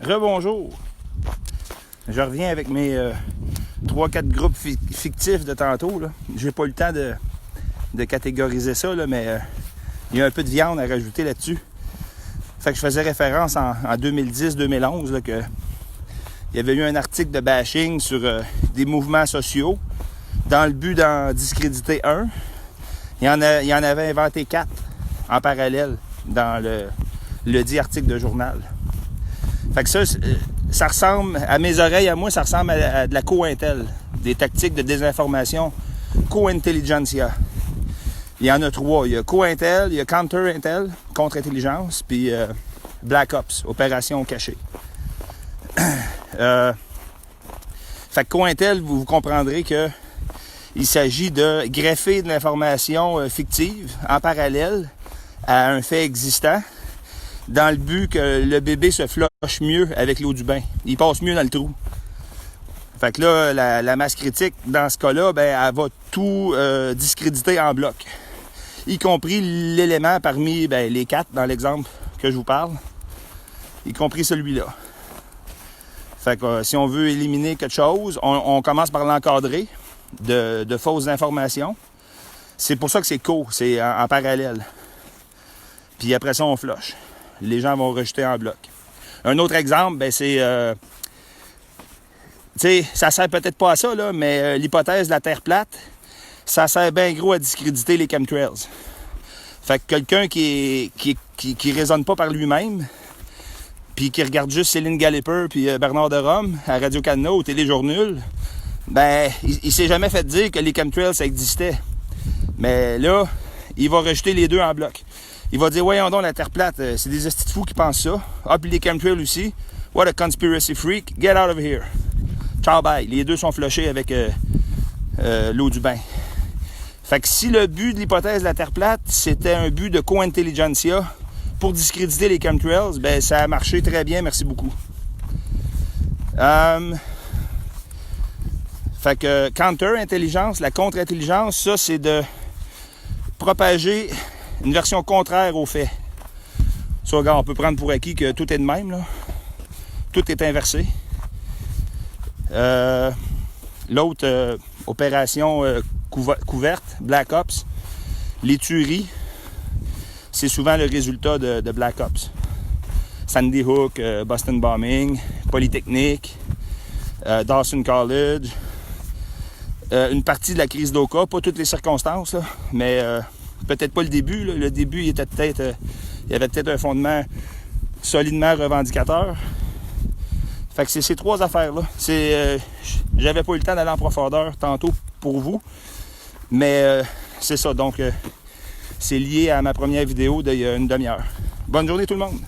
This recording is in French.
Rebonjour! Je reviens avec mes 3-4 groupes fictifs de tantôt. J'ai pas eu le temps de catégoriser ça, là, mais il y a un peu de viande à rajouter là-dessus. Fait que je faisais référence en 2010-2011 qu'il y avait eu un article de bashing sur des mouvements sociaux dans le but d'en discréditer un. Il y en avait inventé 4 en parallèle dans le dit article de journal. Fait que ça ressemble, à mes oreilles, à moi, ça ressemble à de la co-intel, des tactiques de désinformation, co-intelligentsia. Il y en a 3. Il y a co-intel, il y a counter-intel, contre-intelligence, puis Black Ops, opération cachée. Fait que co-intel, vous comprendrez que il s'agit de greffer de l'information fictive en parallèle à un fait existant, dans le but que le bébé se flush mieux avec l'eau du bain. Il passe mieux dans le trou. Fait que là, la masse critique, dans ce cas-là, elle va tout discréditer en bloc. Y compris l'élément parmi les 4 dans l'exemple que je vous parle. Y compris celui-là. Fait que si on veut éliminer quelque chose, on commence par l'encadrer de fausses informations. C'est pour ça que c'est c'est en parallèle. Puis après ça, on flush. Les gens vont rejeter en bloc. Un autre exemple, c'est... ça sert peut-être pas à ça, là, mais l'hypothèse de la Terre plate, ça sert bien gros à discréditer les chemtrails. Fait que quelqu'un qui raisonne pas par lui-même, puis qui regarde juste Céline Galiper puis Bernard de Rome à Radio-Canada ou Téléjournal, il s'est jamais fait dire que les chemtrails, ça existait. Mais là, il va rejeter les deux en bloc. Il va dire, voyons donc, la Terre plate, c'est des estis de fous qui pensent ça. Ah, puis les chemtrails aussi. What a conspiracy freak. Get out of here. Ciao, bye. Les deux sont flushés avec l'eau du bain. Fait que si le but de l'hypothèse de la Terre plate, c'était un but de co-intelligentsia pour discréditer les chemtrails, ça a marché très bien, merci beaucoup. Fait que counter-intelligence, la contre-intelligence, ça, c'est de propager une version contraire aux faits. Ça, regarde, on peut prendre pour acquis que tout est de même, là. Tout est inversé. L'autre opération couverte, Black Ops, les tueries, c'est souvent le résultat de Black Ops. Sandy Hook, Boston Bombing, Polytechnique, Dawson College, une partie de la crise d'Oka, pas toutes les circonstances, là, mais peut-être pas le début. Là. Le début, il y avait peut-être un fondement solidement revendicateur. Fait que c'est ces 3 affaires-là. J'avais pas eu le temps d'aller en profondeur tantôt pour vous, mais c'est ça. Donc, c'est lié à ma première vidéo d'il y a une demi-heure. Bonne journée tout le monde!